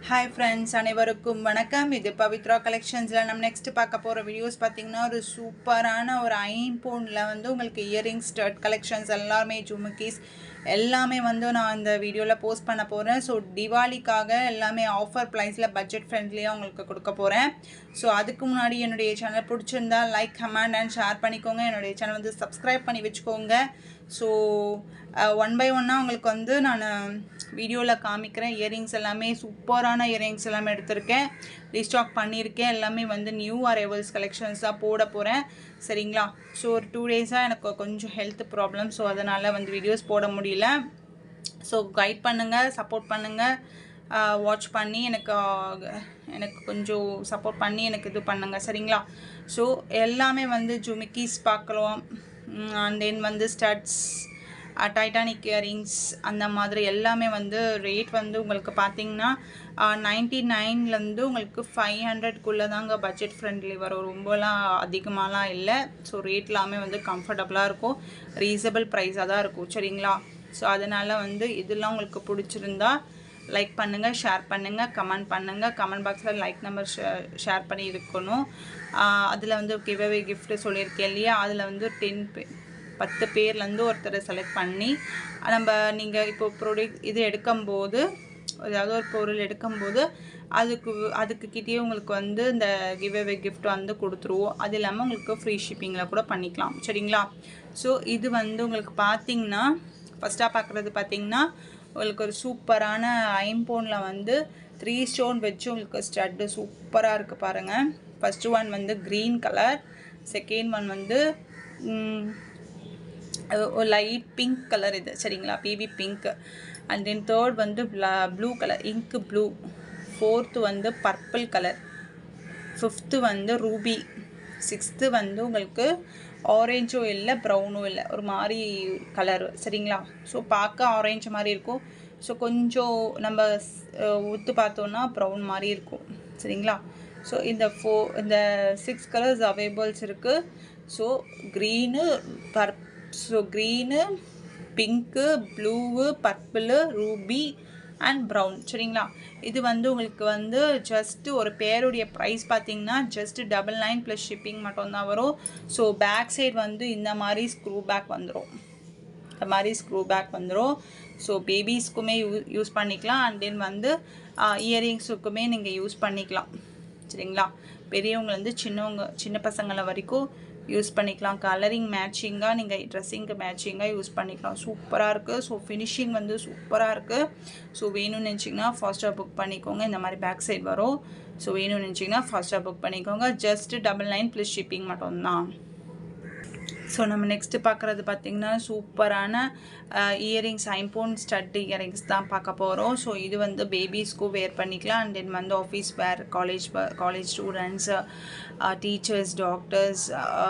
Hi friends, அனைவருக்கும் வணக்கம். இது பவித்ரா கலெக்ஷன்ஸ்ல நம்ம நெக்ஸ்ட் பார்க்க போற வீடியோஸ் பாத்தீங்கன்னா ஒரு சூப்பரான ஒரு ஐம்பவுண்ட்ல வந்து உங்களுக்கு இயரிங் ஸ்டட் கலெக்ஷன்ஸ் எல்லாமே ஜுமுக்கீஸ் எல்லாமே வந்து நான் இந்த வீடியோல போஸ்ட் பண்ண போறேன். ஸோ திவாலிக்காக எல்லாமே ஆஃபர் ப்ரைஸ்ல பட்ஜெட் ஃப்ரெண்ட்லியாக உங்களுக்கு கொடுக்க போறேன். ஸோ அதுக்கு முன்னாடி என்னுடைய சேனல் பிடிச்சிருந்தா லைக் கமெண்ட் அண்ட் ஷேர் பண்ணிக்கோங்க. என்னுடைய சேனல் வந்து சப்ஸ்கிரைப் பண்ணி வச்சுக்கோங்க. ஸோ ஒன் பை ஒன்னாக உங்களுக்கு வந்து நான் வீடியோவில் காமிக்கிறேன். இயரிங்ஸ் எல்லாமே சூப்பரான இயரிங்ஸ் எல்லாமே எடுத்திருக்கேன், ரீஸ்டாக் பண்ணியிருக்கேன். எல்லாமே வந்து நியூ அரைவல்ஸ் கலெக்ஷன்ஸ் தான் போட போகிறேன், சரிங்களா? ஸோ ஒரு 2 டேஸாக எனக்கு கொஞ்சம் ஹெல்த் ப்ராப்ளம், ஸோ அதனால் வந்து வீடியோஸ் போட முடியல. ஸோ கைட் பண்ணுங்கள், சப்போர்ட் பண்ணுங்கள், வாட்ச் பண்ணி எனக்கு கொஞ்சம் சப்போர்ட் பண்ணி எனக்கு இது பண்ணுங்கள், சரிங்களா? ஸோ எல்லாமே வந்து ஜுமிக்கீஸ் பார்க்கலாம், அண்ட் தென் வந்து ஸ்டட்ஸ், டைட்டானிக் இயரிங்ஸ், அந்த மாதிரி எல்லாமே வந்து ரேட் வந்து உங்களுக்கு பார்த்தீங்கன்னா 99லேருந்து உங்களுக்கு 500க்குள்ளே தாங்க பட்ஜெட் ஃப்ரெண்ட்லி வரும். ரொம்பலாம் அதிகமாகலாம் இல்லை. ஸோ ரேட் எல்லாமே வந்து கம்ஃபர்டபுளாக இருக்கும், ரீசனபிள் ப்ரைஸாக தான் இருக்கும், சரிங்களா? ஸோ அதனால் வந்து இதெல்லாம் உங்களுக்கு பிடிச்சிருந்தா லைக் பண்ணுங்கள், ஷேர் பண்ணுங்கள், கமெண்ட் பண்ணுங்கள். கமெண்ட் பாக்ஸில் லைக் நம்பர் ஷேர் பண்ணி இருக்கணும். அதில் வந்து கிவ்அவே கிஃப்ட்டு சொல்லியிருக்கேன் இல்லையா, அதில் வந்து 10 பேர்லேருந்து ஒருத்தரை செலக்ட் பண்ணி நீங்கள் இப்போ ப்ராடக்ட் இது எடுக்கும்போது, ஏதாவது ஒரு பொருள் எடுக்கும்போது அதுக்கு கிட்டேயே உங்களுக்கு வந்து இந்த கிவ்அவே கிஃப்ட் வந்து கொடுத்துருவோம். அது இல்லாமல் உங்களுக்கு ஃப்ரீ ஷிப்பிங்கில் கூட பண்ணிக்கலாம், சரிங்களா? ஸோ இது வந்து உங்களுக்கு பார்த்தீங்கன்னா ஃபஸ்ட்டாக பார்க்குறது பார்த்தீங்கன்னா உங்களுக்கு ஒரு சூப்பரான ஐம்பவுண்டில் வந்து 3 ஸ்டோன் வச்சு உங்களுக்கு ஸ்டட்டு சூப்பராக இருக்குது பாருங்கள். ஃபஸ்ட்டு ஒன் வந்து க்ரீன் கலர், செகண்ட் ஒன் வந்து லைட் பிங்க் கலர், இது சரிங்களா, baby pink. And then third வந்து blue colour, ink blue. Fourth வந்து பர்பிள் கலர். ஃபிஃப்த்து வந்து ரூபி. சிக்ஸ்த்து வந்து உங்களுக்கு ஆரேஞ்சும் இல்லை, ப்ரௌனும் இல்லை, ஒரு மாதிரி கலர், சரிங்களா? ஸோ பார்க்க ஆரேஞ்ச் மாதிரி இருக்கும், ஸோ கொஞ்சம் நம்ம ஊற்று பார்த்தோன்னா ப்ரௌன் மாதிரி இருக்கும், சரிங்களா? ஸோ இந்த 6 கலர்ஸ் அவைலபிள்ஸ் இருக்குது. So green, so green, pink, blue, purple, Ruby and brown, சரிங்களா? இது வந்து உங்களுக்கு வந்து ஜஸ்ட்டு ஒரு பேருடைய ப்ரைஸ் பார்த்தீங்கன்னா ஜஸ்ட் 99 ப்ளஸ் ஷிப்பிங் மட்டும்தான் வரும். ஸோ பேக் சைடு வந்து இந்த மாதிரி ஸ்க்ரூ பேக் வந்துடும், இந்த மாதிரி ஸ்க்ரூ பேக் வந்துடும். ஸோ பேபிஸ்க்குமே யூஸ் பண்ணிக்கலாம், அண்ட் தென் வந்து இயரிங்ஸுக்குமே நீங்கள் யூஸ் பண்ணிக்கலாம், சரிங்களா? பெரியவங்க வந்து சின்ன பசங்களை வரைக்கும் யூஸ் பண்ணிக்கலாம். கலரிங் மேட்சிங்காக நீங்கள் ட்ரெஸ்ஸிங்க்கு மேட்சிங்காக யூஸ் பண்ணிக்கலாம். சூப்பராக இருக்குது. ஸோ ஃபினிஷிங் வந்து சூப்பராக இருக்குது. ஸோ வேணும்னு நினச்சிங்கன்னா ஃபாஸ்ட்டாக புக் பண்ணிக்கோங்க. இந்த மாதிரி பேக் சைடு வரும். ஸோ வேணும்னு நினச்சிங்கன்னா ஃபாஸ்ட்டாக புக் பண்ணிக்கோங்க. ஜஸ்ட் 99 ப்ளஸ் ஷிப்பிங் மட்டும்தான். ஸோ நம்ம நெக்ஸ்ட்டு பார்க்குறது பார்த்திங்கன்னா சூப்பரான இயரிங்ஸ், ஐம்பவுண்ட் ஸ்டட் இயரிங்ஸ் தான் பார்க்க போகிறோம். ஸோ இது வந்து பேபிஸ்க்கும் வேர் பண்ணிக்கலாம், அண்ட் தென் வந்து office wear, college students, teachers, doctors,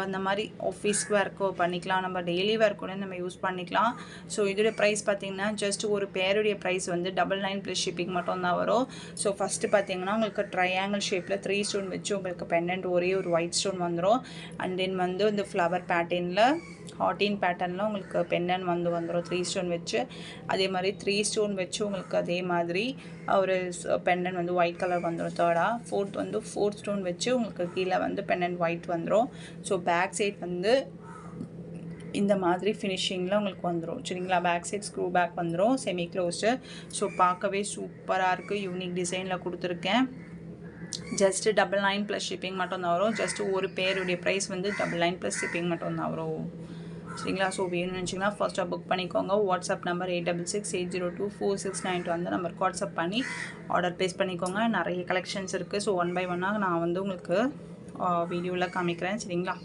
அந்த மாதிரி ஆஃபீஸ் வேர்க்கும் பண்ணிக்கலாம். நம்ம டெய்லி வேர் கூட நம்ம யூஸ் பண்ணிக்கலாம். ஸோ இதோடைய ப்ரைஸ் பார்த்திங்கன்னா ஜஸ்ட் ஒரு பேருடைய ப்ரைஸ் வந்து 99 ப்ளஸ் ஷிப்பிங் மட்டும்தான் வரும். ஸோ ஃபஸ்ட்டு பார்த்திங்கன்னா உங்களுக்கு ட்ரையாங்கிள் ஷேப்பில் 3 ஸ்டோன் வச்சு உங்களுக்கு பெண்டன்ட் ஒரே ஒரு ஒயிட் ஸ்டோன் வந்துடும். அண்ட் தென் வந்து இந்த ஃப்ளவர் பேட்டர்னில் ஹார்டின் பேட்டர்னில் உங்களுக்கு பெண்டன் வந்துடும் 3 ஸ்டோன் வச்சு. அதே மாதிரி 3 ஸ்டோன் வச்சு உங்களுக்கு அதே மாதிரி ஒரு பெண்டன் வந்து ஒயிட் கலர் வந்துடும். தேர்டாக ஃபோர்த் வந்து 4 ஸ்டோன் வச்சு உங்களுக்கு கீழே வந்து பெண்டன் ஒயிட் வந்துடும். ஸோ பேக் சைட் வந்து இந்த மாதிரி ஃபினிஷிங்கில் உங்களுக்கு வந்துடும், சரிங்களா? பேக் சைட் ஸ்க்ரூ பேக் வந்துடும், செமி க்ளோஸ்டு. ஸோ பார்க்கவே சூப்பராக இருக்குது, யூனிக் டிசைனில் கொடுத்துருக்கேன். ஜஸ்ட்டு 99 ப்ளஸ் ஷிப்பிங் மட்டும்தான் வரும். ஜஸ்ட்டு ஒரு பேருடைய ப்ரைஸ் வந்து 99 ப்ளஸ் ஷிப்பிங் மட்டும்தான் வரும், சரிங்களா? ஸோ வேணும்னு நினச்சிங்கன்னா ஃபர்ஸ்ட்டாக புக் பண்ணிக்கோங்க. வாட்ஸ்அப் நம்பர் 8668024692 அந்த நம்பருக்கு வாட்ஸ்அப் பண்ணி ஆர்டர் ப்ளேஸ் பண்ணிக்கோங்க. நிறைய கலெக்ஷன்ஸ் இருக்குது. ஸோ ஒன் பை ஒன்னாக நான் வந்து உங்களுக்கு வீடியோவில் காமிக்கிறேன், சரிங்களா?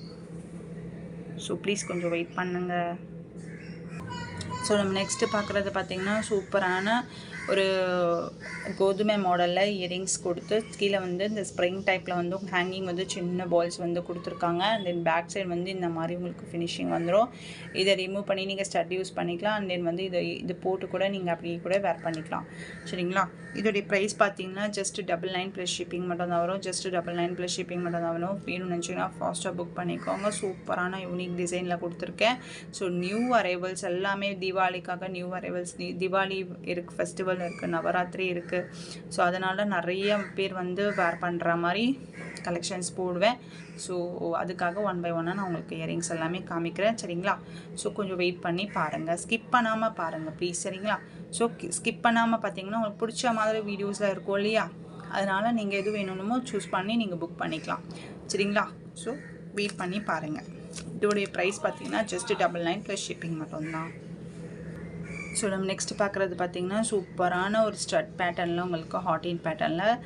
ஸோ ப்ளீஸ் கொஞ்சம் வெயிட் பண்ணுங்கள். ஸோ நம்ம நெக்ஸ்ட்டு பார்க்குறது பார்த்திங்கன்னா சூப்பரான ஒரு கோதுமை மாடலில் இயரிங்ஸ் கொடுத்து கீழே வந்து இந்த ஸ்ப்ரிங் டைப்பில் வந்து ஹேங்கிங் வந்து சின்ன பால்ஸ் வந்து கொடுத்துருக்காங்க. அண்ட் தென் பேக் சைடு வந்து இந்த மாதிரி உங்களுக்கு ஃபினிஷிங் வந்துடும். இதை ரிமூவ் பண்ணி நீங்கள் ஸ்டட் யூஸ் பண்ணிக்கலாம். அண்ட் தென் வந்து இது போட்டு கூட நீங்கள் அப்படி கூட வேர் பண்ணிக்கலாம், சரிங்களா? இதோடைய ப்ரைஸ் பார்த்தீங்கன்னா ஜஸ்ட் 99 ப்ளஸ் ஷிப்பிங் மட்டும் தான் வரும். ஜஸ்ட் 99 ப்ளஸ் ஷிப்பிங் மட்டும் தான் வரும். வேணும்னு நினச்சிங்கன்னா ஃபாஸ்ட்டாக புக் பண்ணிக்கோங்க. சூப்பரான யூனிக் டிசைனில் கொடுத்துருக்கேன். ஸோ நியூ அரைவல்ஸ் எல்லாமே தீபாவளிக்காக நியூ அரைவல்ஸ், தீபாவளி இருக்குது, ஃபெஸ்டிவல் பொங்கல் இருக்குது, நவராத்திரி இருக்குது. ஸோ அதனால் நிறைய பேர் வந்து வேர் பண்ணுற மாதிரி கலெக்ஷன்ஸ் போடுவேன். ஸோ அதுக்காக ஒன் பை ஒன்னாக நான் உங்களுக்கு இயரிங்ஸ் எல்லாமே காமிக்கிறேன் சரிங்களா. ஸோ கொஞ்சம் வெயிட் பண்ணி பாருங்கள், ஸ்கிப் பண்ணாமல் பாருங்கள் ப்ளீஸ் சரிங்களா. ஸோ ஸ்கிப் பண்ணாமல் பார்த்தீங்கன்னா உங்களுக்கு பிடிச்ச மாதிரி வீடியோஸில் இருக்கும் இல்லையா, அதனால் நீங்கள் எது வேணுமோ சூஸ் பண்ணி நீங்கள் புக் பண்ணிக்கலாம் சரிங்களா. ஸோ வெயிட் பண்ணி பாருங்கள். இதோடைய ப்ரைஸ் பார்த்தீங்கன்னா ஜஸ்ட் 99 ப்ளஸ் ஷிப்பிங் மட்டும்தான். ஸோ நம்ம நெக்ஸ்ட் பார்க்குறது பார்த்திங்கன்னா சூப்பரான ஒரு ஸ்டட் பேட்டர்னில் உங்களுக்கு ஹாட்டின் பேட்டர்னில்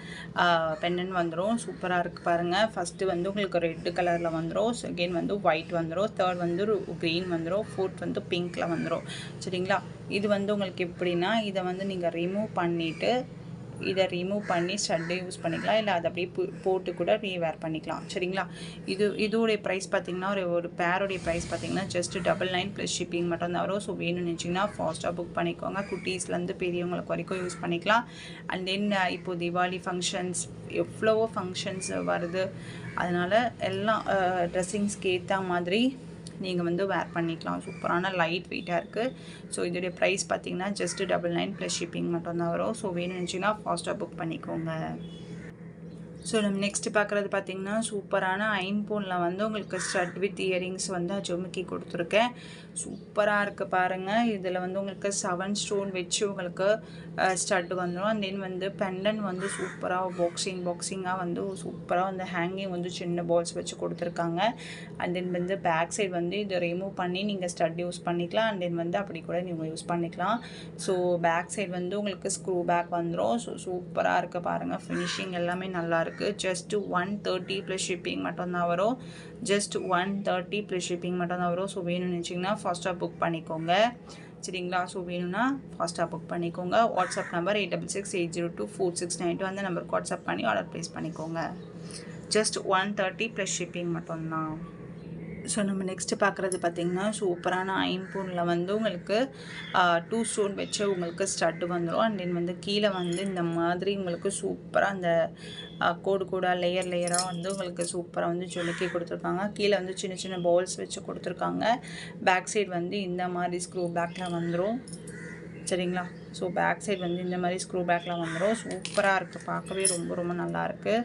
பெண்டன் வந்துடும். சூப்பராக இருக்குது பாருங்கள். ஃபஸ்ட்டு வந்து உங்களுக்கு ரெட் கலரில் வந்துடும், செகண்ட் வந்து ஒயிட் வந்துடும், தேர்ட் வந்து க்ரீன் வந்துடும், ஃபோர்த் வந்து பிங்க்கில் வந்துடும் சரிங்களா. இது வந்து உங்களுக்கு எப்படின்னா இதை வந்து நீங்கள் ரிமூவ் பண்ணிவிட்டு இதை ரிமூவ் பண்ணி ஸ்டட்டு யூஸ் பண்ணிக்கலாம், இல்லை அதை அப்படியே போட்டு கூட ரீவேர் பண்ணிக்கலாம் சரிங்களா. இதோடைய ப்ரைஸ் பார்த்திங்கன்னா ஒரு பேரோடைய ப்ரைஸ் பார்த்திங்கன்னா ஜஸ்ட் 99 ப்ளஸ் ஷிப்பிங் மட்டும்தான் வரும். ஸோ வேணும்னு நினச்சிங்கன்னா ஃபாஸ்ட்டாக புக் பண்ணிக்கோங்க. குட்டீஸ்லேருந்து பெரியவங்களுக்கு வரைக்கும் யூஸ் பண்ணிக்கலாம். அண்ட் தென் இப்போது தீபாவளி ஃபங்க்ஷன்ஸ் எவ்வளவோ ஃபங்க்ஷன்ஸ் வருது, அதனால் எல்லாம் ட்ரெஸ்ஸிங்ஸ்க்கு ஏற்ற மாதிரி நீங்கள் வந்து வேர் பண்ணிக்கலாம். சூப்பரான லைட் வெயிட்டாக இருக்குது. ஸோ இதோடைய ப்ரைஸ் பார்த்தீங்கன்னா ஜஸ்ட் 99 ப்ளஸ் ஷிப்பிங் மட்டும்தான் வரும். ஸோ வேணும்னு நினச்சிங்கன்னா ஃபாஸ்ட்டாக புக் பண்ணிக்கோங்க. ஸோ நம்ம நெக்ஸ்ட் பார்க்குறது பார்த்திங்கன்னா சூப்பரான ஐம்பொனில் வந்து உங்களுக்கு ஸ்டட் வித் இயரிங்ஸ் வந்து ஜொமுக்கி கொடுத்துருக்கேன். சூப்பராக இருக்குது பாருங்கள். இதில் வந்து உங்களுக்கு 7 ஸ்டோன் வச்சு உங்களுக்கு ஸ்டட் வந்துடும். அண்ட் தென் வந்து பெண்டன் வந்து சூப்பராக பாக்ஸிங்காக வந்து சூப்பராக வந்து ஹேங்கிங் வந்து சின்ன பால்ஸ் வச்சு கொடுத்துருக்காங்க. அண்ட் தென் வந்து பேக் சைடு வந்து இதை ரிமூவ் பண்ணி நீங்கள் ஸ்டட் யூஸ் பண்ணிக்கலாம். அண்ட் தென் வந்து அப்படி கூட நீங்கள் யூஸ் பண்ணிக்கலாம். ஸோ பேக் சைடு வந்து உங்களுக்கு ஸ்க்ரூ பேக் வந்துடும். ஸோ சூப்பராக இருக்குது பாருங்கள். ஃபினிஷிங் எல்லாமே நல்லாயிருக்கு. ஜஸ்ட் 130 ப்ளஸ் ஷிப்பிங் மட்டும்தான் வரும். ஜஸ்ட் 130 ப்ளஸ் ஷிப்பிங் மட்டும்தான் வரும். ஸோ வேணும்னு நினச்சிங்கன்னா ஃபாஸ்ட்டாக புக் பண்ணிக்கோங்க சரிங்களா. ஸோ வேணும்னா ஃபாஸ்ட்டாக புக் பண்ணிக்கோங்க. வாட்ஸ்அப் நம்பர் 8668024692 அந்த நம்பருக்கு வாட்ஸ்அப் பண்ணி ஆர்டர் ப்ளேஸ் பண்ணிக்கோங்க. ஜஸ்ட் 130 ப்ளஸ் ஷிப்பிங் மட்டும்தான். ஸோ நம்ம நெக்ஸ்ட்டு பார்க்குறது பார்த்திங்கன்னா சூப்பரான ஐம்பொனில் வந்து உங்களுக்கு 2 ஸ்டோன் வச்சு உங்களுக்கு ஸ்டட்டு வந்துடும். அண்ட் தென் வந்து கீழே வந்து இந்த மாதிரி உங்களுக்கு சூப்பராக அந்த கோடாக லேயராக வந்து உங்களுக்கு சூப்பராக வந்து ஜொலுக்கி கொடுத்துருக்காங்க. கீழே வந்து சின்ன சின்ன பால்ஸ் வச்சு கொடுத்துருக்காங்க. பேக் சைடு வந்து இந்த மாதிரி ஸ்க்ரூ பேக்கில் வந்துடும் சரிங்களா. ஸோ பேக் சைடு வந்து இந்த மாதிரி ஸ்க்ரூ பேக்கில் வந்துடும். சூப்பராக இருக்குது, பார்க்கவே ரொம்ப ரொம்ப நல்லாயிருக்கு.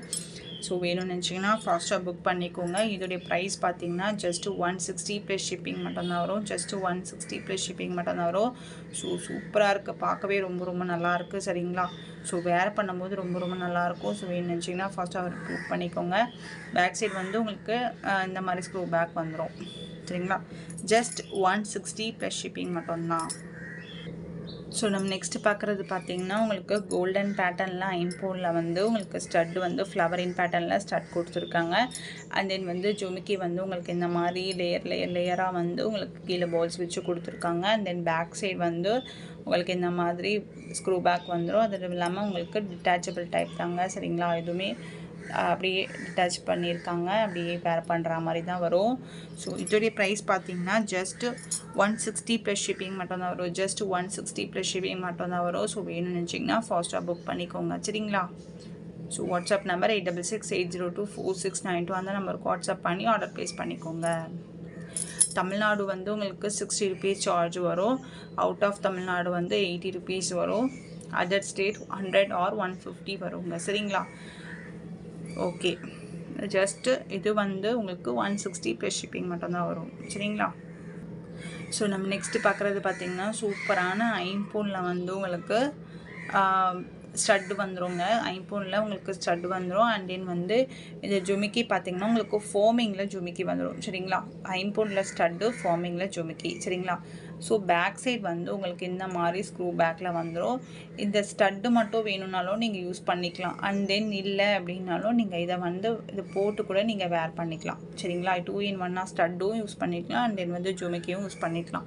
ஸோ வேணும்னு நினச்சிங்கன்னா ஃபாஸ்ட்டாக புக் பண்ணிக்கோங்க. இதோடைய ப்ரைஸ் பார்த்திங்கன்னா ஜஸ்ட்டு 160 ப்ளஸ் ஷிப்பிங் மட்டும்தான் வரும். ஜஸ்ட்டு 160 ப்ளஸ் ஷிப்பிங் மட்டும்தான் வரும். ஸோ சூப்பராக இருக்குது, பார்க்கவே ரொம்ப ரொம்ப நல்லாயிருக்கு சரிங்களா. ஸோ வேர் பண்ணும்போது ரொம்ப ரொம்ப நல்லாயிருக்கும். ஸோ வேணும்னு நினச்சிங்கன்னா ஃபாஸ்ட்டாக புக் பண்ணிக்கோங்க. பேக் சைடு வந்து உங்களுக்கு இந்த மாதிரி ஸ்க்ரூ பேக் வந்துடும் சரிங்களா. ஜஸ்ட் 160 ப்ளஸ் ஷிப்பிங் மட்டும்தான். ஸோ நம்ம நெக்ஸ்ட்டு பார்க்குறது பார்த்திங்கன்னா உங்களுக்கு கோல்டன் பேட்டர்னில் ஐம்பொனில் வந்து உங்களுக்கு ஸ்டட் வந்து ஃப்ளவரின் பேட்டர்னில் ஸ்டட் கொடுத்துருக்காங்க. அண்ட் தென் வந்து ஜொமுக்கி வந்து உங்களுக்கு இந்த மாதிரி லேயராக வந்து உங்களுக்கு கீழே பால்ஸ் வச்சு கொடுத்துருக்காங்க. அண்ட் தென் பேக் சைடு வந்து உங்களுக்கு இந்த மாதிரி ஸ்க்ரூ பேக் வந்துடும். அது இல்லாமல் உங்களுக்கு டிட்டாச்சபிள் டைப் தாங்க சரிங்களா. எதுவுமே அப்படியே டிட்டாச் பண்ணியிருக்காங்க, அப்படியே வேர் பண்ணுற மாதிரி தான் வரும். ஸோ இதோடைய ப்ரைஸ் பார்த்திங்கன்னா ஜஸ்ட் 160 ப்ளஸ் ஷிப்பிங் மட்டும்தான் வரும். ஜஸ்ட் 160 ப்ளஸ் ஷிப்பிங் மட்டும்தான் வரும். ஸோ வேணும்னு நினச்சிங்கன்னா ஃபாஸ்ட்டாக புக் பண்ணிக்கோங்க சரிங்களா. ஸோ வாட்ஸ்அப் நம்பர் 8668024692 அந்த நம்பருக்கு வாட்ஸ்அப் பண்ணி ஆர்டர் ப்ளேஸ் பண்ணிக்கோங்க. தமிழ்நாடு வந்து உங்களுக்கு 60 ருபீஸ் சார்ஜ் வரும். அவுட் ஆஃப் தமிழ்நாடு வந்து 80 ருபீஸ் வரும். அதர் ஸ்டேட் 100 ஆர் 150 வருங்க சரிங்களா. ஓகே, ஜஸ்ட்டு இது வந்து உங்களுக்கு 160 ப்ளஸ் ஷிப்பிங் மட்டும்தான் வரும் சரிங்களா. ஸோ நம்ம நெக்ஸ்ட்டு பார்க்குறது பார்த்திங்கன்னா சூப்பரான ஐம்பொனில் வந்து உங்களுக்கு ஸ்டட்டு வந்துடுங்க. ஐம்பொனில் உங்களுக்கு ஸ்டட்டு வந்துடும். அண்ட் தென் வந்து இந்த ஜொமுக்கி பார்த்திங்கன்னா உங்களுக்கு ஃபார்மிங்கில் ஜொமுக்கி வந்துடும் சரிங்களா. ஐம்பொனில் ஸ்டட்டு, ஃபார்மிங்கில் ஜொமுக்கி சரிங்களா. ஸோ பேக் சைட் வந்து உங்களுக்கு இந்த மாதிரி ஸ்க்ரூ பேக்கில் வந்துடும். இந்த ஸ்டட்டு மட்டும் வேணும்னாலும் நீங்கள் யூஸ் பண்ணிக்கலாம். அண்ட் தென் இல்லை அப்படின்னாலும் நீங்கள் இதை போட்டு கூட நீங்கள் வேர் பண்ணிக்கலாம் சரிங்களா. 2 in 1 ஸ்டட்டும் யூஸ் பண்ணிக்கலாம், அண்ட் தென் வந்து ஜொமுக்கியும் யூஸ் பண்ணிக்கலாம்.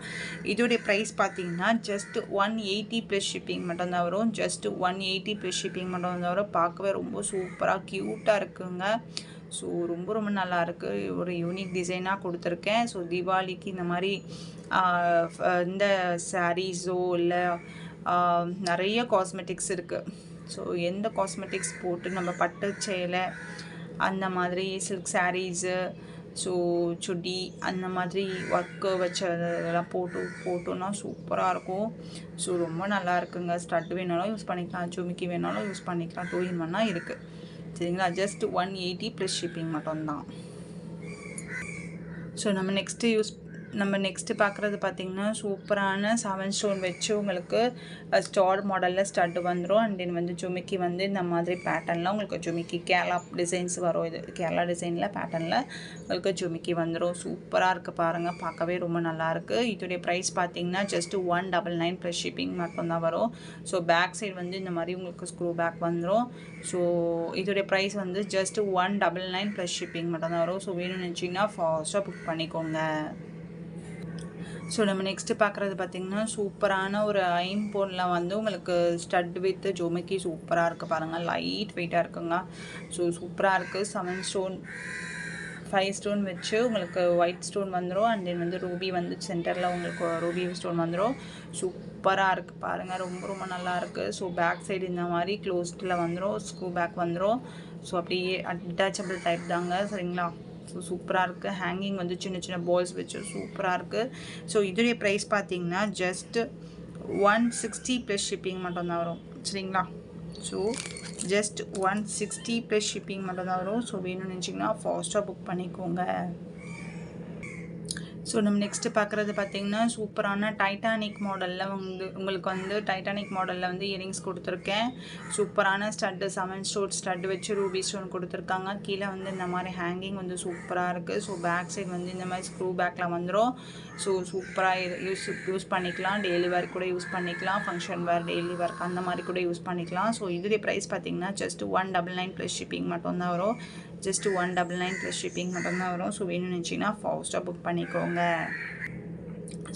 இதோடைய ப்ரைஸ் பார்த்தீங்கன்னா ஜஸ்ட் 180 ப்ளஸ் ஷிப்பிங் மட்டும்தான் வரும். ஜஸ்ட் 180 ப்ளஸ் ஷிப்பிங் மட்டும்தான் வரும். பார்க்கவே ரொம்ப சூப்பராக க்யூட்டாக இருக்குங்க. ஸோ ரொம்ப ரொம்ப நல்லாயிருக்கு. ஒரு யூனிக் டிசைனாக கொடுத்துருக்கேன். ஸோ தீபாவளிக்கு இந்த மாதிரி இந்த சாரீஸோ இல்லை நிறைய காஸ்மெட்டிக்ஸ் இருக்குது. ஸோ எந்த காஸ்மெட்டிக்ஸ் போட்டு நம்ம பட்டு சேலை அந்த மாதிரி சில்க் சாரீஸு ஸோ சுடி அந்த மாதிரி ஒர்க்கு வச்சதெல்லாம் போட்டோன்னா சூப்பராக இருக்கும். ஸோ ரொம்ப நல்லா இருக்குங்க. ஸ்டட் வேணாலும் யூஸ் பண்ணிக்கலாம், ஜுமிக்கி வேணாலும் யூஸ் பண்ணிக்கலாம். 2 in 1 இருக்குது சரிங்களா. ஜஸ்ட் 180 ப்ளஸ் ஷிப்பிங் மட்டும்தான். ஸோ நம்ம நெக்ஸ்ட்டு பார்க்குறது பார்த்திங்கன்னா சூப்பரான 7 ஸ்டோன் வச்சு உங்களுக்கு ஸ்டார் மாடலில் ஸ்டட்டு வந்துடும். அண்ட் தென் வந்து ஜுமிக்கி வந்து இந்த மாதிரி பேட்டர்னில் உங்களுக்கு ஜுமிக்கி கேரளா டிசைன்ஸ் வரும். இது கேரளா டிசைனில் பேட்டர்னில் உங்களுக்கு ஜுமிக்கி வந்துடும். சூப்பராக இருக்குது பாருங்கள், பார்க்கவே ரொம்ப நல்லாயிருக்கு. இதோடைய ப்ரைஸ் பார்த்திங்கன்னா ஜஸ்ட் 199 ப்ளஸ் ஷிப்பிங் மட்டும்தான் வரும். ஸோ பேக் சைடு வந்து இந்த மாதிரி உங்களுக்கு ஸ்க்ரூ பேக் வந்துடும். ஸோ இதோடைய ப்ரைஸ் வந்து ஜஸ்ட் 199 ப்ளஸ் ஷிப்பிங் மட்டும்தான் வரும். ஸோ வேணும்னு நினச்சிங்கன்னா ஃபாஸ்ட்டாக புக் பண்ணிக்கோங்க. ஸோ நம்ம நெக்ஸ்ட்டு பார்க்குறது பார்த்திங்கன்னா சூப்பரான ஒரு ஐம்பொனில் வந்து உங்களுக்கு ஸ்டட் வித் ஜுமிக்கி சூப்பராக இருக்குது பாருங்கள். லைட் வெயிட்டாக இருக்குங்க. ஸோ சூப்பராக இருக்குது. 7 ஸ்டோன் 5 ஸ்டோன் வச்சு உங்களுக்கு ஒயிட் ஸ்டோன் வந்துடும். அண்ட் தென் வந்து ரூபி வந்து சென்டரில் உங்களுக்கு ரூபி ஸ்டோன் வந்துடும். சூப்பராக இருக்குது பாருங்கள், ரொம்ப ரொம்ப நல்லா இருக்குது. ஸோ பேக் சைடு இந்த மாதிரி க்ளோஸ்டில் வந்துடும், ஸ்க்ரூ பேக் வந்துடும். ஸோ அப்படியே அட்டாச்சபிள் டைப் தாங்க சரிங்களா. ஸோ சூப்பராக இருக்குது. ஹேங்கிங் வந்து சின்ன சின்ன பால்ஸ் வச்சு சூப்பராக இருக்குது. ஸோ இதோடைய ப்ரைஸ் பார்த்திங்கன்னா ஜஸ்ட் 160 ப்ளஸ் ஷிப்பிங் மட்டும்தான் வரும் சரிங்களா. ஸோ ஜஸ்ட் 160 ப்ளஸ் ஷிப்பிங் மட்டும்தான் வரும். ஸோ வேணும்னு நினச்சிங்கன்னா ஃபாஸ்ட்டாக புக் பண்ணிக்கோங்க. ஸோ நம்ம நெக்ஸ்ட்டு பார்க்குறது பார்த்திங்கன்னா சூப்பரான டைட்டானிக் மாடலில் வந்து உங்களுக்கு வந்து டைட்டானிக் மாடலில் வந்து இயரிங்ஸ் கொடுத்துருக்கேன். சூப்பரான ஸ்டட்டு 7 ஸ்டோன் ஸ்டட் வச்சு ரூபி ஸ்டோன் கொடுத்துருக்காங்க. கீழே வந்து இந்த மாதிரி ஹேங்கிங் வந்து சூப்பராக இருக்குது. ஸோ பேக் சைடு வந்து இந்த மாதிரி ஸ்க்ரூ பேக்கில் வந்துடும். ஸோ சூப்பராக யூஸ் பண்ணிக்கலாம். டெய்லி வேர் கூட யூஸ் பண்ணிக்கலாம், ஃபங்க்ஷன் வேர், டெய்லி வேர்க் அந்த மாதிரி கூட யூஸ் பண்ணிக்கலாம். ஸோ இதோடைய ப்ரைஸ் பார்த்திங்கன்னா ஜஸ்ட் 199 ப்ளஸ் ஷிப்பிங் மட்டும்தான் வரும். ஜஸ்ட் 199 ப்ளஸ் ஷிப்பிங் மட்டும்தான் வரும். ஸோ வேணும்னு நினச்சிங்கன்னா ஃபாஸ்ட்டாக புக் பண்ணிக்கோங்க.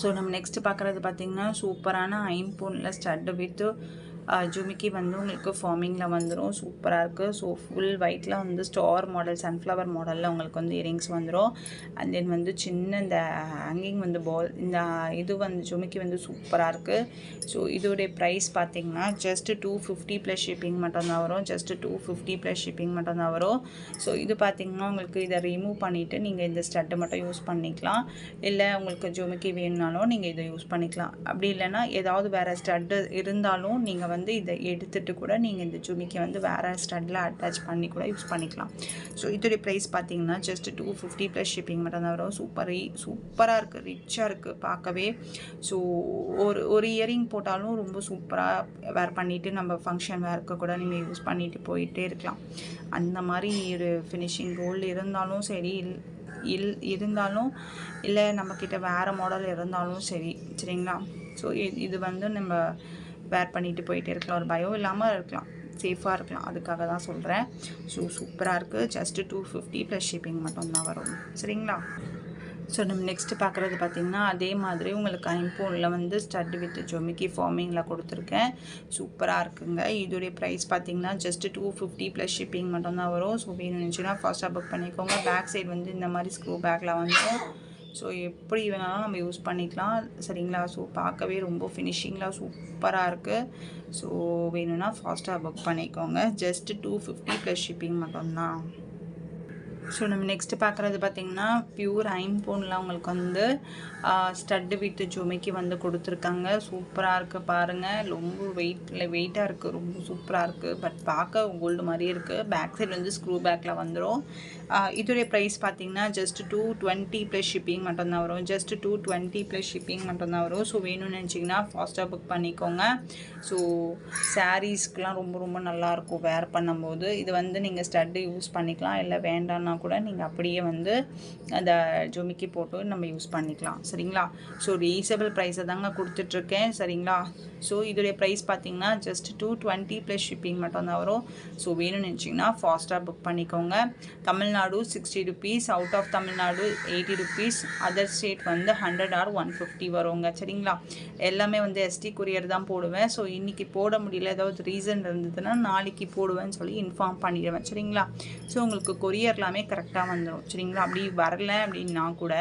ஸோ நம்ம நெக்ஸ்ட்டு பார்க்குறது பார்த்திங்கன்னா சூப்பரான ஐம்பொனில் ஸ்டட்டு வித்து ஜுமிக்கி வந்து உங்களுக்கு ஃபார்மிங்கில் வந்துடும். சூப்பராக இருக்குது. ஸோ ஃபுல் ஒயிட்டில் வந்து ஸ்டார் மாடல் சன்ஃப்ளவர் மாடலில் உங்களுக்கு வந்து இயரிங்ஸ் வந்துடும். அண்ட் தென் வந்து சின்ன இந்த ஹேங்கிங் வந்து பால் இந்த இது வந்து ஜுமிக்கி வந்து சூப்பராக இருக்குது. ஸோ இதோடைய ப்ரைஸ் பார்த்திங்கன்னா ஜஸ்ட் 250 ப்ளஸ் ஷிப்பிங் மட்டும்தான் வரும். ஜஸ்ட் 250 ப்ளஸ் ஷிப்பிங் மட்டும்தான் வரும். ஸோ இது பார்த்திங்கன்னா உங்களுக்கு இதை ரிமூவ் பண்ணிவிட்டு நீங்கள் இந்த ஸ்டட்டை மட்டும் யூஸ் பண்ணிக்கலாம். இல்லை உங்களுக்கு ஜுமிக்கி வேணுனாலும் நீங்கள் இதை யூஸ் பண்ணிக்கலாம். அப்படி இல்லைன்னா ஏதாவது வேறு ஸ்டட்டு இருந்தாலும் நீங்கள் வந்து இதை எடுத்துகிட்டு கூட நீங்கள் இந்த ஜுமிக்கி வந்து வேறு ஸ்டட்டில் அட்டாச் பண்ணி கூட யூஸ் பண்ணிக்கலாம். ஸோ இதோடைய ப்ரைஸ் பார்த்திங்கன்னா ஜஸ்ட் 250 ப்ளஸ் ஷிப்பிங் மட்டும் தான் வரும். சூப்பராக இருக்குது, ரிச்சாக இருக்குது பார்க்கவே. ஸோ ஒரு இயரிங் போட்டாலும் ரொம்ப சூப்பராக வேர் பண்ணிவிட்டு நம்ம ஃபங்க்ஷன் வேர்க்கு கூட நீங்கள் யூஸ் பண்ணிட்டு போயிட்டே இருக்கலாம். அந்த மாதிரி ஒரு ஃபினிஷிங் கோல்டு இருந்தாலும் சரி இருந்தாலும் இல்லை நம்மக்கிட்ட வேறு மாடல் இருந்தாலும் சரிங்களா. ஸோ இது வந்து நம்ம வேர் பண்ணிட்டு போயிட்டே இருக்கலாம், ஒரு பயம் இல்லாமல் இருக்கலாம், சேஃபாக இருக்கலாம். அதுக்காக தான் சொல்கிறேன். ஸோ சூப்பராக இருக்குது. ஜஸ்ட் 250 ப்ளஸ் ஷிப்பிங் மட்டும்தான் வரும் சரிங்களா. ஸோ நம்ம நெக்ஸ்ட்டு பார்க்குறது பார்த்திங்கன்னா அதே மாதிரி உங்களுக்கு ஐம்பொனில் வந்து ஸ்டட் வித் ஜுமிக்கி ஃபார்மிங்கில் கொடுத்துருக்கேன். சூப்பராக இருக்குங்க. இதோடைய ப்ரைஸ் பார்த்திங்கன்னா ஜஸ்ட் 250 ப்ளஸ் ஷிப்பிங் மட்டும்தான் வரும். ஸோ வேணும்னு நினச்சின்னா ஃபாஸ்ட்டாக புக் பண்ணிக்கோங்க. பேக் சைடு வந்து இந்த மாதிரி ஸ்க்ரூ பேக்கில் வந்துடும். ஸோ எப்படி வேணாலும் நம்ம யூஸ் பண்ணிக்கலாம் சரிங்களா. ஸோ பார்க்கவே ரொம்ப ஃபினிஷிங்கில் சூப்பராக இருக்குது. ஸோ வேணும்னா ஃபாஸ்ட்டாக புக் பண்ணிக்கோங்க. ஜஸ்ட் 250 ப்ளஸ் ஷிப்பிங் மட்டும்தான். ஸோ நம்ம நெக்ஸ்ட்டு பார்க்குறது பார்த்திங்கன்னா பியூர் ஐம்பொனில் உங்களுக்கு வந்து ஸ்டட்டு வித் ஜுமிக்கி வந்து கொடுத்துருக்காங்க. சூப்பராக இருக்குது பாருங்கள். ரொம்ப வெயிட்டாக இருக்குது, ரொம்ப சூப்பராக இருக்குது. பட் பார்க்க கோல்டு மாதிரியே இருக்குது. பேக் சைடு வந்து ஸ்க்ரூ பேக்கில் வந்துடும். இதோடைய ப்ரைஸ் பார்த்திங்கன்னா ஜஸ்ட் 220 ப்ளஸ் ஷிப்பிங் மட்டும்தான் வரும். ஜஸ்ட் 220 ப்ளஸ் ஷிப்பிங் மட்டும்தான் வரும். ஸோ வேணும்னு நினச்சிங்கன்னா ஃபாஸ்ட்டாக புக் பண்ணிக்கோங்க. ஸோ சாரீஸ்க்கெலாம் ரொம்ப ரொம்ப நல்லாயிருக்கும் வேர் பண்ணும்போது. இது வந்து நீங்கள் ஸ்டட்டு யூஸ் பண்ணிக்கலாம், இல்லை வேண்டான்னா கூட நீங்கள் அப்படியே வந்து அந்த ஜுமிக்கி போட்டு நம்ம யூஸ் பண்ணிக்கலாம் சரிங்களா. ஸோ ரீசனபிள் ப்ரைஸை தாங்க கொடுத்துட்ருக்கேன் சரிங்களா. ஸோ இதோடைய ப்ரைஸ் பார்த்திங்கன்னா ஜஸ்ட் 220 ப்ளஸ் ஷிப்பிங் மட்டும்தான் வரும். ஸோ வேணும்னு நினச்சிங்கன்னா ஃபாஸ்ட்டாக புக் பண்ணிக்கோங்க. Tamil Nadu 60 rupees, out of Tamil Nadu 80 rupees, other state வந்து 100 or 150 வருங்க சரிங்களா. எல்லாமே வந்து எஸ்டி கொரியர் தான் போடுவேன். ஸோ இன்றைக்கி போட முடியல, ஏதாவது ரீசன் இருந்ததுன்னா நாளைக்கு போடுவேன்னு சொல்லி இன்ஃபார்ம் பண்ணிடுவேன் சரிங்களா. ஸோ உங்களுக்கு கொரியர் எல்லாமே கரெக்டாக வந்துடும் சரிங்களா. அப்படி வரல அப்படின்னா கூட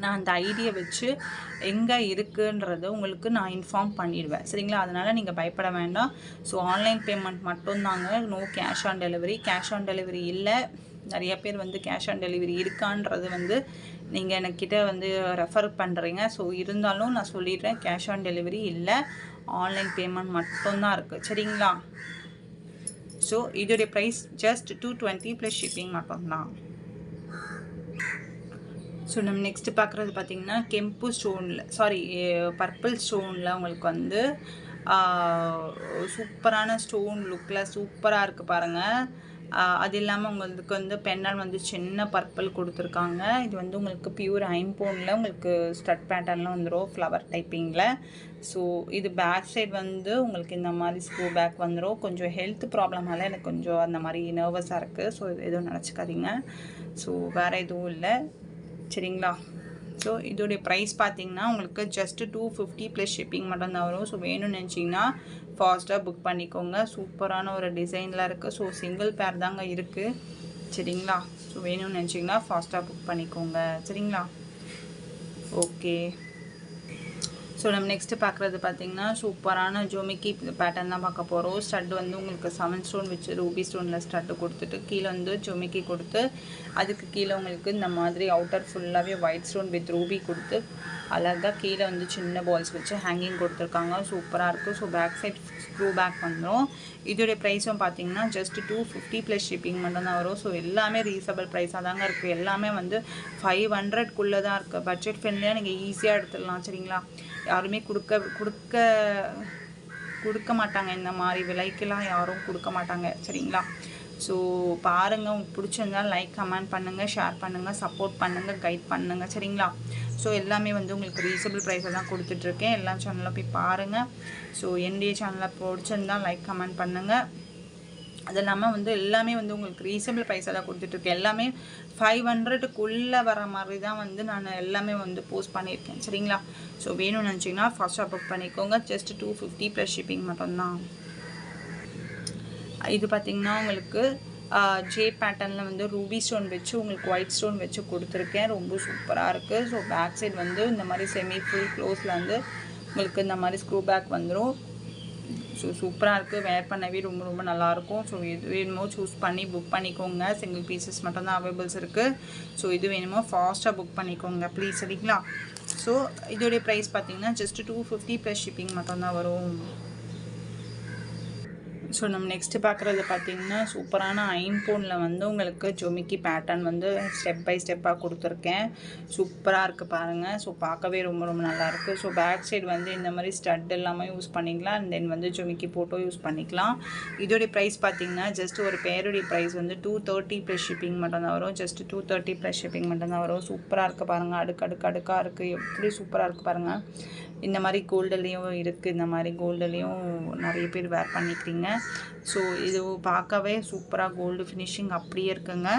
நான் அந்த ஐடியா வச்சு எங்கே இருக்குன்றது உங்களுக்கு நான் இன்ஃபார்ம் பண்ணிடுவேன் சரிங்களா. அதனால் நீங்கள் பயப்பட வேண்டாம். ஸோ ஆன்லைன் பேமெண்ட் மட்டும்தாங்க, no cash on delivery. Cash on delivery இல்லை. நிறைய பேர் வந்து கேஷ் ஆன் டெலிவரி இருக்கான்றது வந்து நீங்கள் எனக்கிட்ட வந்து ரெஃபர் பண்ணுறீங்க. ஸோ இருந்தாலும் நான் சொல்லிடுறேன், கேஷ் ஆன் டெலிவரி இல்லை, ஆன்லைன் பேமெண்ட் மட்டும்தான் இருக்குது. சரிங்களா? ஸோ இதோடைய ப்ரைஸ் ஜஸ்ட் 220 ப்ளஸ் ஷிப்பிங் மட்டும்தான். ஸோ நம்ம நெக்ஸ்ட்டு பார்க்குறது பார்த்திங்கன்னா கெம்பு ஸ்டோனில் பர்பிள் ஸ்டோனில் உங்களுக்கு வந்து சூப்பரான ஸ்டோன் லுக்கில் சூப்பராக இருக்குது பாருங்கள். அது இல்லாமல் உங்களுக்கு வந்து பெண்ணால் வந்து சின்ன பர்பிள் கொடுத்துருக்காங்க. இது வந்து உங்களுக்கு பியூர் ஐம்போனில் உங்களுக்கு ஸ்டட் பேட்டர்னில் வந்துடும் ஃப்ளவர் டைப்பிங்கில். ஸோ இது பேக் சைடு வந்து உங்களுக்கு இந்த மாதிரி ஸ்க்ரூ பேக் வந்துடும். கொஞ்சம் ஹெல்த் ப்ராப்ளமால எனக்கு கொஞ்சம் அந்த மாதிரி நர்வஸாக இருக்குது. ஸோ எதுவும் நினச்சிக்காதீங்க. ஸோ வேறு எதுவும் இல்லை. சரிங்களா? ஸோ இதோடைய ப்ரைஸ் பார்த்தீங்கன்னா உங்களுக்கு ஜஸ்ட்டு 250 ப்ளஸ் ஷிப்பிங் மட்டும்தான் வரும். ஸோ வேணும்னு நினச்சிங்கன்னா ஃபாஸ்ட்டாக புக் பண்ணிக்கோங்க. சூப்பரான ஒரு டிசைனில் இருக்குது. ஸோ சிங்கிள் பேர் தாங்க இருக்குது. சரிங்களா? ஸோ வேணும்னு நினச்சிங்கன்னா ஃபாஸ்ட்டாக புக் பண்ணிக்கோங்க. சரிங்களா? ஓகே. ஸோ நம்ம நெக்ஸ்ட்டு பார்க்குறது பார்த்திங்கன்னா சூப்பரான ஜோமிக்கி பேட்டர்ன் தான் பார்க்க போகிறோம். ஸ்டட் வந்து உங்களுக்கு 7 ஸ்டோன் வச்சு ரூபி ஸ்டோனில் ஸ்டட்டு கொடுத்துட்டு கீழே வந்து ஜோமிக்கி கொடுத்து அதுக்கு கீழே உங்களுக்கு இந்த மாதிரி அவுட்டர் ஃபுல்லாகவே ஒயிட் ஸ்டோன் வித் ரூபி கொடுத்து அழகாக கீழே வந்து சின்ன பால்ஸ் வச்சு ஹேங்கிங் கொடுத்துருக்காங்க. சூப்பராக இருக்குது. So back side screw back வந்துடும். இதோடைய ப்ரைஸும் பார்த்தீங்கன்னா ஜஸ்ட் 250 ப்ளஸ் ஷிப்பிங் மட்டும்தான் வரும். ஸோ எல்லாமே ரீசனபிள் ப்ரைஸாக தாங்க இருக்குது. எல்லாமே வந்து 500க்குள்ளே தான் இருக்குது. பட்ஜெட் ஃப்ரெண்ட்லியாக நீங்கள் ஈஸியாக எடுத்துடலாம். சரிங்களா? யாருமே கொடுக்க மாட்டாங்க. இந்த மாதிரி விலைக்கெல்லாம் யாரும் கொடுக்க மாட்டாங்க. சரிங்களா? ஸோ பாருங்கள், உங்களுக்கு பிடிச்சிருந்தால் லைக் கமெண்ட் பண்ணுங்கள், ஷேர் பண்ணுங்கள், சப்போர்ட் பண்ணுங்கள், கைட் பண்ணுங்கள். சரிங்களா? ஸோ எல்லாமே வந்து உங்களுக்கு ரீசனபிள் ப்ரைஸில் தான் கொடுத்துட்ருக்கேன். எல்லா சேனலில் போய் பாருங்கள். ஸோ என்னுடைய சேனலில் பிடிச்சிருந்தால் லைக் கமெண்ட் பண்ணுங்கள். அது இல்லாமல் வந்து எல்லாமே வந்து உங்களுக்கு ரீசனபிள் ப்ரைஸாக தான் கொடுத்துட்ருக்கேன். எல்லாமே 500க்குள்ளே வர மாதிரி தான் வந்து நான் எல்லாமே வந்து போஸ்ட் பண்ணியிருக்கேன். சரிங்களா? ஸோ வேணும்னு நினச்சிங்கன்னா ஃபஸ்ட்டாக புக் பண்ணிக்கோங்க. ஜஸ்ட் 250 ப்ளஸ் ஷிப்பிங் மட்டும்தான். இது பார்த்திங்கன்னா உங்களுக்கு ஜே பேட்டர்னில் வந்து ரூபி ஸ்டோன் வச்சு உங்களுக்கு ஒயிட் ஸ்டோன் வச்சு கொடுத்துருக்கேன். ரொம்ப சூப்பராக இருக்குது. ஸோ பேக் சைடு வந்து இந்த மாதிரி செமி ஃபுல் க்ளோஸில் வந்து உங்களுக்கு இந்த மாதிரி ஸ்க்ரூ பேக் வந்துடும். ஸோ சூப்பராக இருக்குது. வேர் பண்ணவே ரொம்ப ரொம்ப நல்லாயிருக்கும். ஸோ இது வேணுமோ சூஸ் பண்ணி புக் பண்ணிக்கோங்க. சிங்கிள் பீசஸ் மட்டும்தான் அவைலபிள்ஸ் இருக்குது. ஸோ இது வேணுமோ ஃபாஸ்ட்டாக புக் பண்ணிக்கோங்க ப்ளீஸ். சரிங்களா? ஸோ இதோடைய ப்ரைஸ் பார்த்திங்கன்னா ஜஸ்ட் 250 ப்ளஸ் ஷிப்பிங் மட்டும்தான் வரும். ஸோ நம்ம நெக்ஸ்ட்டு பார்க்குறது பார்த்திங்கன்னா சூப்பரான ஐம்போனில் வந்து உங்களுக்கு ஜொமிக்கி பேட்டர்ன் வந்து ஸ்டெப் பை ஸ்டெப்பாக கொடுத்துருக்கேன். சூப்பராக இருக்குது பாருங்கள். ஸோ பார்க்கவே ரொம்ப ரொம்ப நல்லாயிருக்கு. ஸோ பேக் சைடு வந்து இந்த மாதிரி ஸ்டட் எல்லாமே யூஸ் பண்ணிக்கலாம். அண்ட் தென் வந்து ஜொமிக்கி போட்டோ யூஸ் பண்ணிக்கலாம். இதோடைய ப்ரைஸ் பார்த்திங்கன்னா ஜஸ்ட் ஒரு பேருடைய ப்ரைஸ் வந்து 230 ப்ளஸ் ஷிப்பிங் மட்டும்தான் வரும். ஜஸ்ட் 230 ப்ளஸ் ஷிப்பிங் மட்டும்தான் வரும். சூப்பராக இருக்குது பாருங்கள். அடுக்காக இருக்குது. எப்படி சூப்பராக இருக்குது பாருங்கள். இந்த மாதிரி கோல்டுலேயும் இருக்குது. இந்த மாதிரி கோல்டுலேயும் நிறைய பேர் வேர் பண்ணிக்கிறீங்க. ஸோ இது பார்க்கவே சூப்பராக கோல்டு ஃபினிஷிங் அப்படியே இருக்குங்க.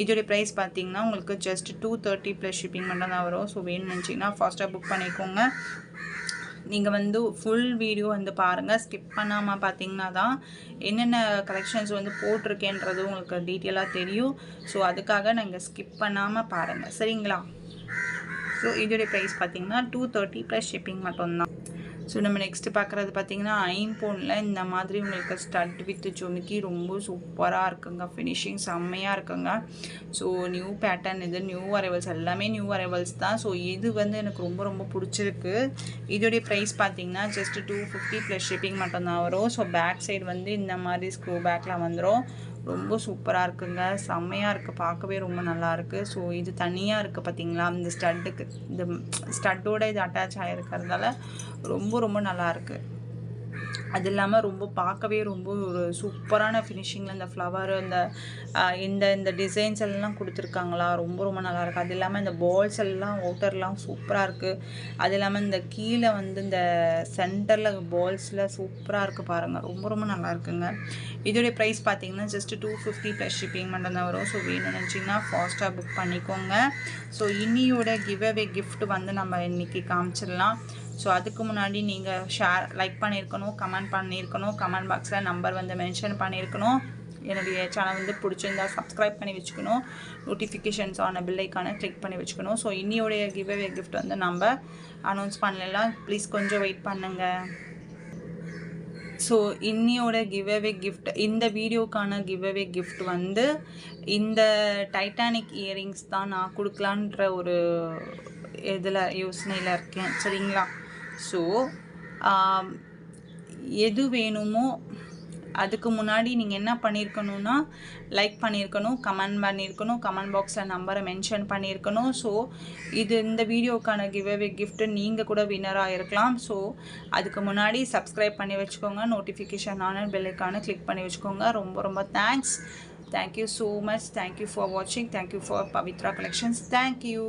இதோடைய ப்ரைஸ் பார்த்திங்கன்னா உங்களுக்கு ஜஸ்ட் 230 ப்ளஸ் ஷிப்பிங் மட்டும் தான் வரும். ஸோ வேணும்னு நினச்சிங்கன்னா ஃபாஸ்ட்டாக புக் பண்ணிக்கோங்க. நீங்கள் வந்து ஃபுல் வீடியோ வந்து பாருங்கள். ஸ்கிப் பண்ணாமல் பார்த்தீங்கன்னா தான் என்னென்ன கலெக்ஷன்ஸ் வந்து போட்டிருக்கேன்றது உங்களுக்கு டீட்டெயிலாக தெரியும். ஸோ அதுக்காக நீங்கள் ஸ்கிப் பண்ணாமல் பாருங்கள். சரிங்களா? ஸோ இதோடைய ப்ரைஸ் பார்த்திங்கன்னா 230 ப்ளஸ் ஷிப்பிங் மட்டும்தான். ஸோ நம்ம நெக்ஸ்ட்டு பார்க்குறது பார்த்திங்கன்னா ஐம்போனில் இந்த மாதிரி உங்களுக்கு ஸ்டட் வித் ஜொமிக்கி ரொம்ப சூப்பராக இருக்குங்க. ஃபினிஷிங் செம்மையாக இருக்குங்க. ஸோ நியூ பேட்டர்ன், இது நியூ அரைவல்ஸ், எல்லாமே நியூ அரைவல்ஸ் தான். ஸோ இது வந்து எனக்கு ரொம்ப ரொம்ப பிடிச்சிருக்கு. இதோடைய ப்ரைஸ் பார்த்திங்கன்னா ஜஸ்ட் 250 ப்ளஸ் ஷிப்பிங் மட்டும்தான் வரும். ஸோ பேக் சைடு வந்து இந்த மாதிரி ஸ்க்ரூ பேக்கில் வந்துடும். ரொம்ப சூப்பராக இருக்குங்க. செம்மையாக இருக்குது. பார்க்கவே ரொம்ப நல்லாயிருக்கு. ஸோ இது தனியாக இருக்குது பார்த்திங்களா? இந்த ஸ்டட்டுக்கு இந்த ஸ்டட்டோடு இது அட்டாச் ஆகிருக்கிறதால ரொம்ப ரொம்ப நல்லாயிருக்கு. அது இல்லாமல் ரொம்ப பார்க்கவே ரொம்ப ஒரு சூப்பரான ஃபினிஷிங்கில் இந்த ஃப்ளவர் இந்த டிசைன்ஸ் எல்லாம் கொடுத்துருக்காங்களா, ரொம்ப ரொம்ப நல்லாயிருக்கு. அது இல்லாமல் இந்த பால்ஸ் எல்லாம் அவுட்டர்லாம் சூப்பராக இருக்குது. அது இல்லாமல் இந்த கீழே வந்து இந்த சென்டரில் பால்ஸில் சூப்பராக இருக்குது பாருங்கள். ரொம்ப ரொம்ப நல்லா இருக்குங்க. இதோடைய ப்ரைஸ் பார்த்திங்கன்னா ஜஸ்ட் 250 ப்ளஸ் ஷிப்பிங் மட்டும்தான் வரும். ஸோ வேணும்னு நினச்சிங்கன்னா ஃபாஸ்ட்டாக புக் பண்ணிக்கோங்க. ஸோ இன்னியோட கிஃப்ட் வந்து நம்ம இன்றைக்கி காமிச்சிடலாம். ஸோ அதுக்கு முன்னாடி நீங்கள் லைக் பண்ணியிருக்கணும், கமெண்ட் பண்ணியிருக்கணும், கமெண்ட் பாக்ஸில் நம்பர் வந்து மென்ஷன் பண்ணியிருக்கணும். என்னுடைய சேனல் வந்து பிடிச்சிருந்தா சப்ஸ்கிரைப் பண்ணி வச்சுக்கணும். நோட்டிஃபிகேஷன்ஸ் ஆன பெல் ஐக்கானை கிளிக் பண்ணி வச்சுக்கணும். ஸோ இன்னியோடைய கிஃப்ட் வந்து நம்ம அனௌன்ஸ் பண்ணலாம். ப்ளீஸ் கொஞ்சம் வெயிட் பண்ணுங்கள். ஸோ இன்னியோட கிவ்அவே கிஃப்ட், இந்த வீடியோக்கான கிவ்அவே கிஃப்ட் வந்து இந்த டைட்டானிக் இயரிங்ஸ் தான் நான் கொடுக்கலான்ற ஒரு இதில் யோசனையில் இருக்கேன். சரிங்களா? ஸோ எது வேணுமோ அதுக்கு முன்னாடி நீங்கள் என்ன பண்ணியிருக்கணும்னா, லைக் பண்ணியிருக்கணும், கமெண்ட் பண்ணியிருக்கணும், கமெண்ட் பாக்ஸில் நம்பரை மென்ஷன் பண்ணியிருக்கணும். ஸோ இந்த வீடியோக்கான கிவ்அவே கிஃப்ட்டு நீங்கள் கூட வின்னராக இருக்கலாம். ஸோ அதுக்கு முன்னாடி சப்ஸ்கிரைப் பண்ணி வச்சுக்கோங்க, நோட்டிஃபிகேஷன் ஆன் பெல் ஐகானை கிளிக் பண்ணி வச்சுக்கோங்க. ரொம்ப ரொம்ப thanks. Thank you so much. Thank you for வாட்சிங். Thank you for Pavithra collections. Thank you.